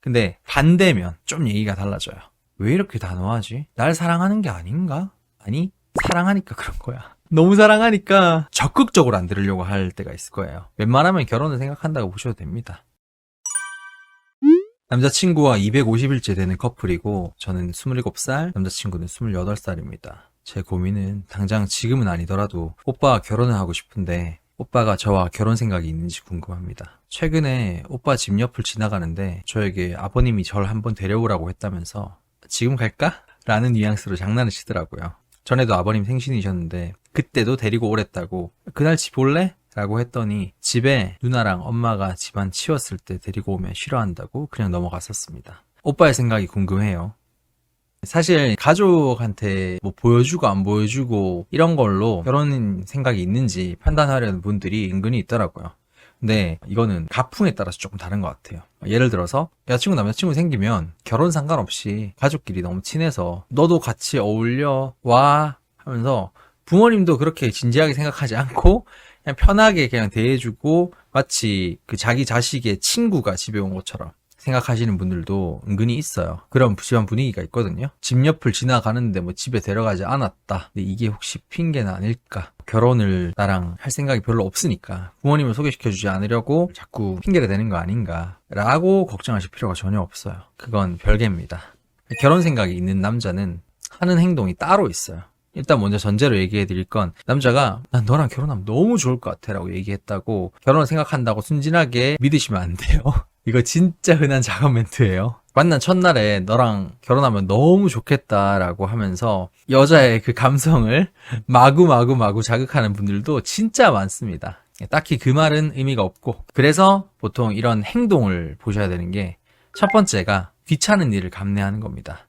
근데 반대면 좀 얘기가 달라져요. 왜 이렇게 단호하지? 날 사랑하는 게 아닌가? 아니, 사랑하니까 그런 거야. 너무 사랑하니까 적극적으로 안 들으려고 할 때가 있을 거예요. 웬만하면 결혼을 생각한다고 보셔도 됩니다. 남자친구와 250일째 되는 커플이고 저는 27살, 남자친구는 28살입니다. 제 고민은 당장 지금은 아니더라도 오빠와 결혼을 하고 싶은데 오빠가 저와 결혼 생각이 있는지 궁금합니다. 최근에 오빠 집 옆을 지나가는데 저에게 아버님이 절 한번 데려오라고 했다면서 지금 갈까? 라는 뉘앙스로 장난을 치더라고요. 전에도 아버님 생신이셨는데 그때도 데리고 오랬다고 그날 집 올래? 라고 했더니 집에 누나랑 엄마가 집안 치웠을 때 데리고 오면 싫어한다고 그냥 넘어갔었습니다. 오빠의 생각이 궁금해요. 사실 가족한테 뭐 보여주고 안 보여주고 이런 걸로 결혼 생각이 있는지 판단하려는 분들이 은근히 있더라고요. 근데 이거는 가풍에 따라서 조금 다른 것 같아요. 예를 들어서 여자친구 남자친구 생기면 결혼 상관없이 가족끼리 너무 친해서 너도 같이 어울려 와 하면서 부모님도 그렇게 진지하게 생각하지 않고 그냥 편하게 그냥 대해주고 마치 그 자기 자식의 친구가 집에 온 것처럼 생각하시는 분들도 은근히 있어요. 그런 집안 분위기가 있거든요. 집 옆을 지나가는데 뭐 집에 데려가지 않았다. 근데 이게 혹시 핑계는 아닐까? 결혼을 나랑 할 생각이 별로 없으니까 부모님을 소개시켜주지 않으려고 자꾸 핑계를 대는 거 아닌가? 라고 걱정하실 필요가 전혀 없어요. 그건 별개입니다. 결혼 생각이 있는 남자는 하는 행동이 따로 있어요. 일단 먼저 전제로 얘기해 드릴 건 남자가 난 너랑 결혼하면 너무 좋을 것 같아 라고 얘기했다고 결혼을 생각한다고 순진하게 믿으시면 안 돼요. 이거 진짜 흔한 작업 멘트예요. 만난 첫날에 너랑 결혼하면 너무 좋겠다라고 하면서 여자의 그 감성을 마구 자극하는 분들도 진짜 많습니다. 딱히 그 말은 의미가 없고 그래서 보통 이런 행동을 보셔야 되는 게 첫 번째가 귀찮은 일을 감내하는 겁니다.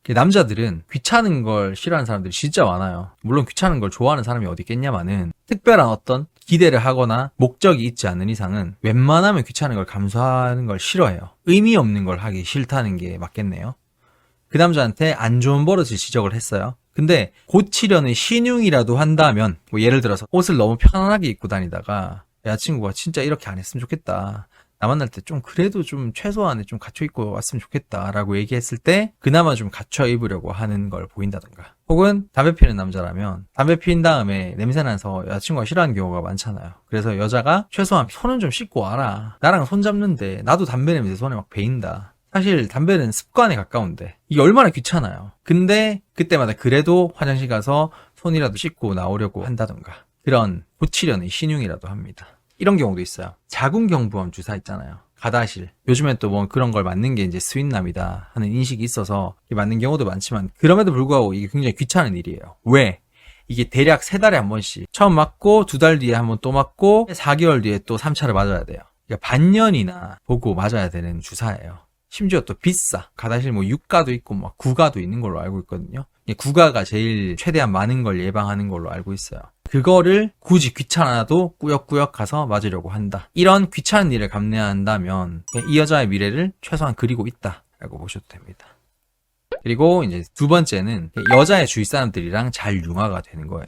남자들은 귀찮은 걸 싫어하는 사람들이 진짜 많아요. 물론 귀찮은 걸 좋아하는 사람이 어디 있겠냐마는 특별한 어떤 기대를 하거나 목적이 있지 않는 이상은 웬만하면 귀찮은 걸 감수하는 걸 싫어해요. 의미 없는 걸 하기 싫다는 게 맞겠네요. 그 남자한테 안 좋은 버릇을 지적을 했어요. 근데 고치려는 신용이라도 한다면 뭐 예를 들어서 옷을 너무 편안하게 입고 다니다가 여자친구가 진짜 이렇게 안 했으면 좋겠다. 나 만날 때 좀 그래도 좀 최소한의 좀 갖춰 입고 왔으면 좋겠다라고 얘기했을 때 그나마 좀 갖춰 입으려고 하는 걸 보인다던가 혹은 담배 피는 남자라면 담배 피운 다음에 냄새 나서 여자친구가 싫어하는 경우가 많잖아요. 그래서 여자가 최소한 손은 좀 씻고 와라. 나랑 손 잡는데 나도 담배 냄새 손에 막 배인다. 사실 담배는 습관에 가까운데 이게 얼마나 귀찮아요. 근데 그때마다 그래도 화장실 가서 손이라도 씻고 나오려고 한다던가 그런 고치려는 신용이라도 합니다. 이런 경우도 있어요. 자궁경부암 주사 있잖아요. 가다실. 요즘엔 또 뭐 그런 걸 맞는 게 이제 스윗남이다 하는 인식이 있어서 맞는 경우도 많지만 그럼에도 불구하고 이게 굉장히 귀찮은 일이에요. 왜? 이게 대략 3달에 한 번씩 처음 맞고 2달 뒤에 한 번 또 맞고 4개월 뒤에 또 3차를 맞아야 돼요. 그러니까 반년이나 보고 맞아야 되는 주사예요. 심지어 또 비싸. 가다실 뭐 6가도 있고 막 9가도 있는 걸로 알고 있거든요. 9가가 제일 최대한 많은 걸 예방하는 걸로 알고 있어요. 그거를 굳이 귀찮아도 꾸역꾸역 가서 맞으려고 한다. 이런 귀찮은 일을 감내한다면 이 여자의 미래를 최소한 그리고 있다라고 보셔도 됩니다. 그리고 이제 두 번째는 여자의 주위 사람들이랑 잘 융화가 되는 거예요.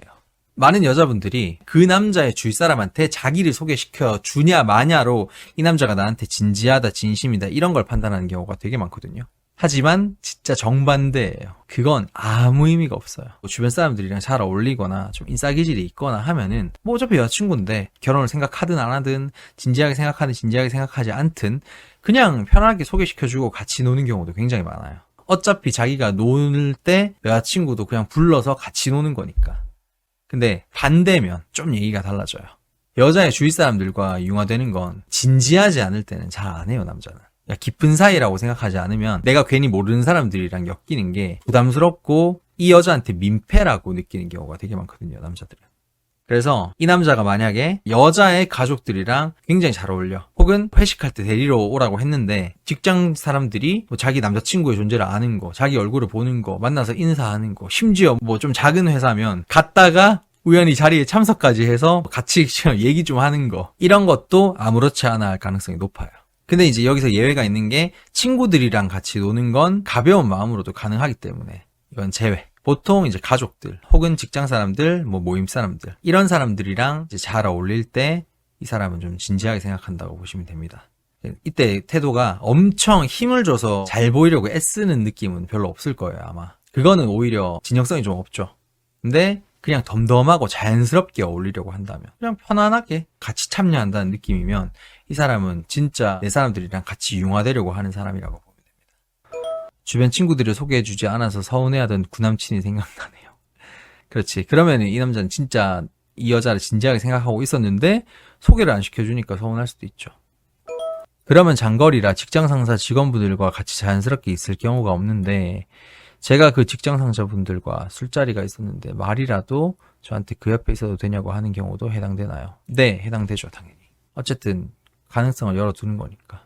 많은 여자분들이 그 남자의 주위 사람한테 자기를 소개시켜 주냐 마냐로 이 남자가 나한테 진지하다 진심이다 이런 걸 판단하는 경우가 되게 많거든요. 하지만 진짜 정반대예요. 그건 아무 의미가 없어요. 주변 사람들이랑 잘 어울리거나 좀 인싸기질이 있거나 하면은 뭐 어차피 여자친구인데 결혼을 생각하든 안 하든 진지하게 생각하든 진지하게 생각하지 않든 그냥 편하게 소개시켜주고 같이 노는 경우도 굉장히 많아요. 어차피 자기가 놀 때 여자친구도 그냥 불러서 같이 노는 거니까. 근데 반대면 좀 얘기가 달라져요. 여자의 주위 사람들과 융화되는 건 진지하지 않을 때는 잘 안 해요, 남자는. 깊은 사이라고 생각하지 않으면 내가 괜히 모르는 사람들이랑 엮이는 게 부담스럽고 이 여자한테 민폐라고 느끼는 경우가 되게 많거든요, 남자들은. 그래서 이 남자가 만약에 여자의 가족들이랑 굉장히 잘 어울려 혹은 회식할 때 데리러 오라고 했는데 직장 사람들이 뭐 자기 남자친구의 존재를 아는 거, 자기 얼굴을 보는 거, 만나서 인사하는 거, 심지어 뭐 좀 작은 회사면 갔다가 우연히 자리에 참석까지 해서 같이 얘기 좀 하는 거 이런 것도 아무렇지 않아 할 가능성이 높아요. 근데 이제 여기서 예외가 있는 게 친구들이랑 같이 노는 건 가벼운 마음으로도 가능하기 때문에 이건 제외. 보통 이제 가족들 혹은 직장 사람들, 뭐 모임 사람들 이런 사람들이랑 이제 잘 어울릴 때 이 사람은 좀 진지하게 생각한다고 보시면 됩니다. 이때 태도가 엄청 힘을 줘서 잘 보이려고 애쓰는 느낌은 별로 없을 거예요, 아마. 그거는 오히려 진정성이 좀 없죠. 근데 그냥 덤덤하고 자연스럽게 어울리려고 한다면, 그냥 편안하게 같이 참여한다는 느낌이면 이 사람은 진짜 내 사람들이랑 같이 융화되려고 하는 사람이라고 보면 됩니다. 주변 친구들을 소개해주지 않아서 서운해하던 구남친이 생각나네요. 그렇지. 그러면 이 남자는 진짜 이 여자를 진지하게 생각하고 있었는데 소개를 안 시켜주니까 서운할 수도 있죠. 그러면 장거리라 직장 상사 직원분들과 같이 자연스럽게 있을 경우가 없는데, 제가 그 직장 상사분들과 술자리가 있었는데 말이라도 저한테 그 옆에 있어도 되냐고 하는 경우도 해당되나요? 네, 해당되죠, 당연히. 어쨌든 가능성을 열어두는 거니까.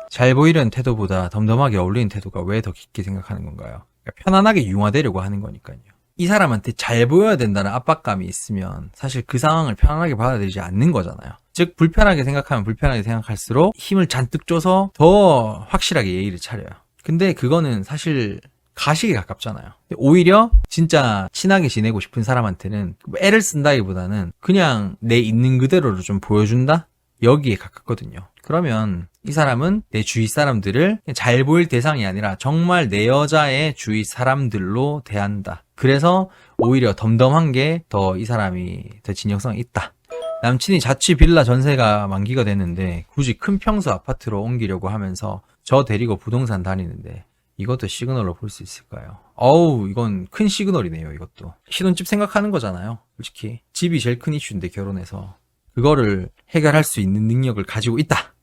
잘 보이려는 태도보다 덤덤하게 어울리는 태도가 왜 더 깊게 생각하는 건가요? 그러니까 편안하게 융화되려고 하는 거니까요. 이 사람한테 잘 보여야 된다는 압박감이 있으면 사실 그 상황을 편안하게 받아들이지 않는 거잖아요. 즉, 불편하게 생각하면 불편하게 생각할수록 힘을 잔뜩 줘서 더 확실하게 예의를 차려요. 근데 그거는 사실 가식에 가깝잖아요. 오히려 진짜 친하게 지내고 싶은 사람한테는 애를 쓴다기보다는 그냥 내 있는 그대로를 좀 보여준다? 여기에 가깝거든요. 그러면 이 사람은 내 주위 사람들을 잘 보일 대상이 아니라 정말 내 여자의 주위 사람들로 대한다. 그래서 오히려 덤덤한 게 더 이 사람이 더 진정성이 있다. 남친이 자취 빌라 전세가 만기가 됐는데 굳이 큰 평수 아파트로 옮기려고 하면서 저 데리고 부동산 다니는데 이것도 시그널로 볼 수 있을까요? 어우, 이건 큰 시그널이네요, 이것도. 신혼집 생각하는 거잖아요, 솔직히. 집이 제일 큰 이슈인데, 결혼해서. 그거를 해결할 수 있는 능력을 가지고 있다.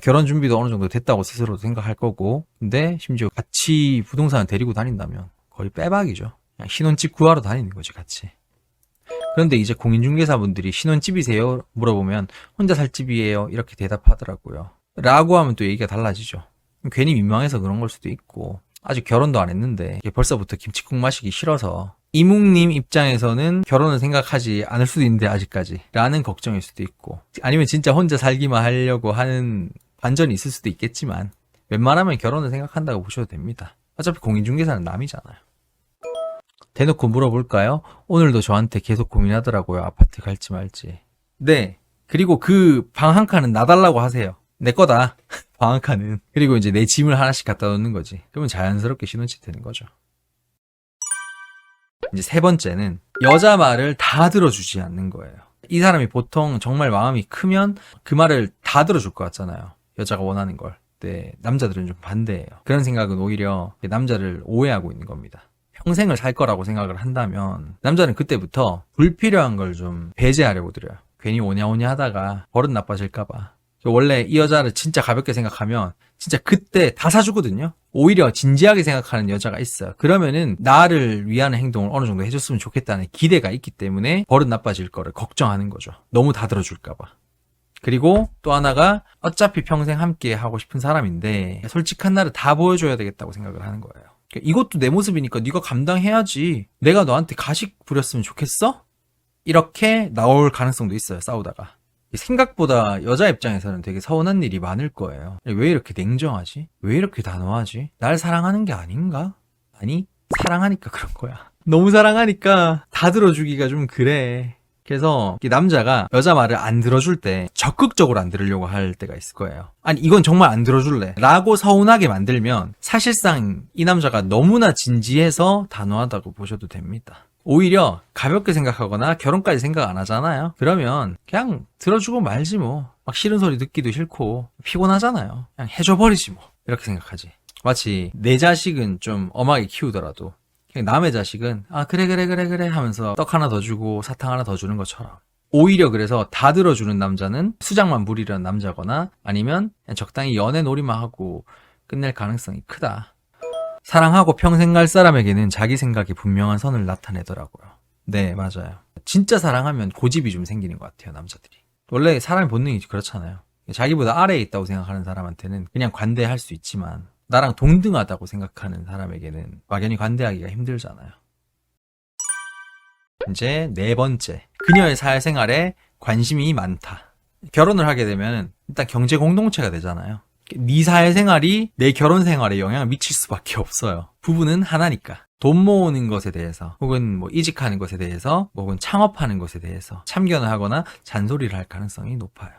결혼 준비도 어느 정도 됐다고 스스로도 생각할 거고, 근데 심지어 같이 부동산을 데리고 다닌다면 거의 빼박이죠. 그냥 신혼집 구하러 다니는 거지, 같이. 그런데 이제 공인중개사분들이 신혼집이세요? 물어보면 혼자 살 집이에요, 이렇게 대답하더라고요. 라고 하면 또 얘기가 달라지죠. 괜히 민망해서 그런 걸 수도 있고, 아직 결혼도 안 했는데 벌써부터 김칫국 마시기 싫어서 이묵님 입장에서는 결혼을 생각하지 않을 수도 있는데 아직까지 라는 걱정일 수도 있고, 아니면 진짜 혼자 살기만 하려고 하는 반전이 있을 수도 있겠지만 웬만하면 결혼을 생각한다고 보셔도 됩니다. 어차피 공인중개사는 남이잖아요. 대놓고 물어볼까요? 오늘도 저한테 계속 고민하더라고요. 아파트 갈지 말지. 네, 그리고 그 방 한 칸은 놔달라고 하세요. 내 거다. 방 한 칸은. 그리고 이제 내 짐을 하나씩 갖다 놓는 거지. 그러면 자연스럽게 신혼집 되는 거죠. 이제 세 번째는 여자 말을 다 들어주지 않는 거예요. 이 사람이 보통 정말 마음이 크면 그 말을 다 들어줄 것 같잖아요. 여자가 원하는 걸. 근데 남자들은 좀 반대예요. 그런 생각은 오히려 남자를 오해하고 있는 겁니다. 평생을 살 거라고 생각을 한다면 남자는 그때부터 불필요한 걸 좀 배제하려고 들어요. 괜히 오냐오냐 하다가 버릇 나빠질까봐. 원래 이 여자를 진짜 가볍게 생각하면 진짜 그때 다 사주거든요. 오히려 진지하게 생각하는 여자가 있어요. 그러면은 나를 위하는 행동을 어느 정도 해줬으면 좋겠다는 기대가 있기 때문에 버릇 나빠질 거를 걱정하는 거죠. 너무 다 들어줄까봐. 그리고 또 하나가 어차피 평생 함께 하고 싶은 사람인데 솔직한 나를 다 보여줘야 되겠다고 생각을 하는 거예요. 이것도 내 모습이니까 네가 감당해야지. 내가 너한테 가식 부렸으면 좋겠어? 이렇게 나올 가능성도 있어요, 싸우다가. 생각보다 여자 입장에서는 되게 서운한 일이 많을 거예요. 왜 이렇게 냉정하지? 왜 이렇게 단호하지? 날 사랑하는 게 아닌가? 아니, 사랑하니까 그런 거야. 너무 사랑하니까 다 들어주기가 좀 그래. 그래서 남자가 여자 말을 안 들어줄 때 적극적으로 안 들으려고 할 때가 있을 거예요. 아니, 이건 정말 안 들어줄래 라고 서운하게 만들면 사실상 이 남자가 너무나 진지해서 단호하다고 보셔도 됩니다. 오히려 가볍게 생각하거나 결혼까지 생각 안 하잖아요. 그러면 그냥 들어주고 말지 뭐. 막 싫은 소리 듣기도 싫고 피곤하잖아요. 그냥 해줘버리지 뭐. 이렇게 생각하지. 마치 내 자식은 좀 엄하게 키우더라도 그냥 남의 자식은 아 그래 하면서 떡 하나 더 주고 사탕 하나 더 주는 것처럼. 오히려 그래서 다 들어주는 남자는 수작만 부리려는 남자거나 아니면 그냥 적당히 연애 놀이만 하고 끝낼 가능성이 크다. 사랑하고 평생 갈 사람에게는 자기 생각이 분명한 선을 나타내더라고요. 네, 맞아요. 진짜 사랑하면 고집이 좀 생기는 것 같아요, 남자들이. 원래 사람의 본능이 그렇잖아요. 자기보다 아래에 있다고 생각하는 사람한테는 그냥 관대할 수 있지만 나랑 동등하다고 생각하는 사람에게는 막연히 관대하기가 힘들잖아요. 이제 네 번째, 그녀의 사회생활에 관심이 많다. 결혼을 하게 되면 일단 경제 공동체가 되잖아요. 네 사회생활이 내 결혼생활에 영향을 미칠 수밖에 없어요. 부부는 하나니까. 돈 모으는 것에 대해서 혹은 뭐 이직하는 것에 대해서 혹은 창업하는 것에 대해서 참견을 하거나 잔소리를 할 가능성이 높아요.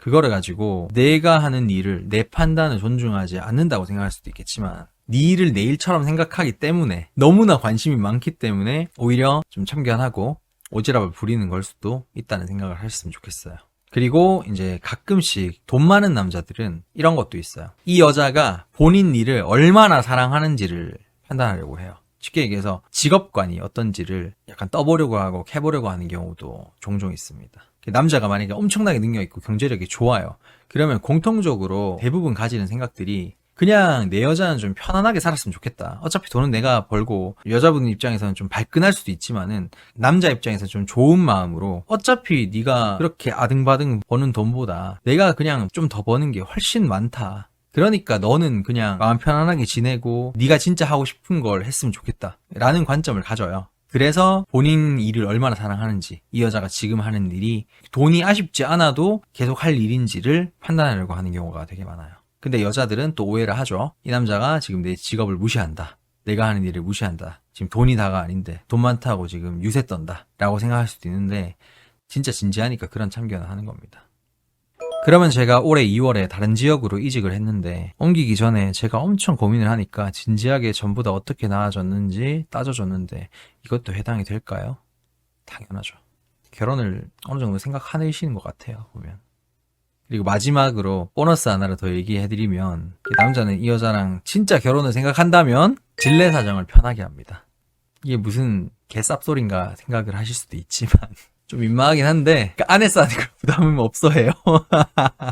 그거를 가지고 내가 하는 일을 내 판단을 존중하지 않는다고 생각할 수도 있겠지만 네 일을 내 일처럼 생각하기 때문에 너무나 관심이 많기 때문에 오히려 좀 참견하고 오지랖을 부리는 걸 수도 있다는 생각을 하셨으면 좋겠어요. 그리고 이제 가끔씩 돈 많은 남자들은 이런 것도 있어요. 이 여자가 본인 일을 얼마나 사랑하는지를 판단하려고 해요. 쉽게 얘기해서 직업관이 어떤지를 약간 떠보려고 하고 캐보려고 하는 경우도 종종 있습니다. 남자가 만약에 엄청나게 능력있고 경제력이 좋아요. 그러면 공통적으로 대부분 가지는 생각들이 그냥 내 여자는 좀 편안하게 살았으면 좋겠다. 어차피 돈은 내가 벌고 여자분 입장에서는 좀 발끈할 수도 있지만은 남자 입장에서는 좀 좋은 마음으로 어차피 네가 그렇게 아등바등 버는 돈보다 내가 그냥 좀 더 버는 게 훨씬 많다. 그러니까 너는 그냥 마음 편안하게 지내고 네가 진짜 하고 싶은 걸 했으면 좋겠다 라는 관점을 가져요. 그래서 본인 일을 얼마나 사랑하는지, 이 여자가 지금 하는 일이 돈이 아쉽지 않아도 계속 할 일인지를 판단하려고 하는 경우가 되게 많아요. 근데 여자들은 또 오해를 하죠. 이 남자가 지금 내 직업을 무시한다. 내가 하는 일을 무시한다. 지금 돈이 다가 아닌데 돈 많다고 지금 유세 떤다 라고 생각할 수도 있는데 진짜 진지하니까 그런 참견을 하는 겁니다. 그러면 제가 올해 2월에 다른 지역으로 이직을 했는데 옮기기 전에 제가 엄청 고민을 하니까 진지하게 전부 다 어떻게 나아졌는지 따져줬는데 이것도 해당이 될까요? 당연하죠. 결혼을 어느 정도 생각하시는 것 같아요, 보면. 그리고 마지막으로 보너스 하나를 더 얘기해드리면 남자는 이 여자랑 진짜 결혼을 생각한다면 진례사정을 편하게 합니다. 이게 무슨 개쌉소린가 생각을 하실 수도 있지만 좀 민망하긴 한데 안에서 하는 걸 부담은 없어해요.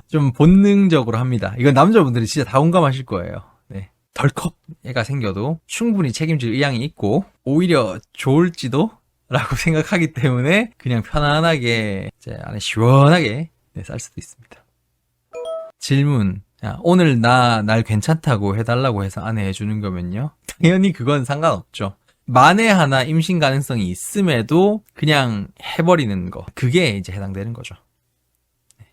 좀 본능적으로 합니다. 이건 남자분들이 진짜 다 공감하실 거예요. 네. 덜컥 애가 생겨도 충분히 책임질 의향이 있고 오히려 좋을지도 라고 생각하기 때문에 그냥 편안하게 이제 안에 시원하게 쌀 수도 있습니다. 질문. 야, 오늘 날 괜찮다고 해달라고 해서 아내 해주는 거면요? 당연히 그건 상관없죠. 만에 하나 임신 가능성이 있음에도 그냥 해버리는 거. 그게 이제 해당되는 거죠. 네.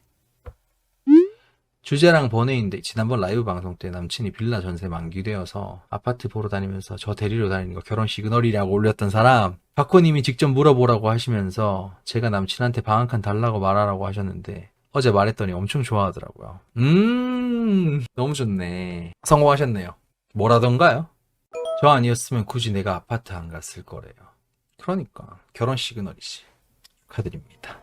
주제랑 번외인데 지난번 라이브 방송 때 남친이 빌라 전세 만기되어서 아파트 보러 다니면서 저 데리러 다니는 거 결혼 시그널이라고 올렸던 사람 박호님이 직접 물어보라고 하시면서 제가 남친한테 방 한 칸 달라고 말하라고 하셨는데 어제 말했더니 엄청 좋아하더라고요. 너무 좋네. 성공하셨네요. 뭐라던가요? 저 아니었으면 굳이 내가 아파트 안 갔을 거래요. 그러니까 결혼 시그널이지. 축하드립니다.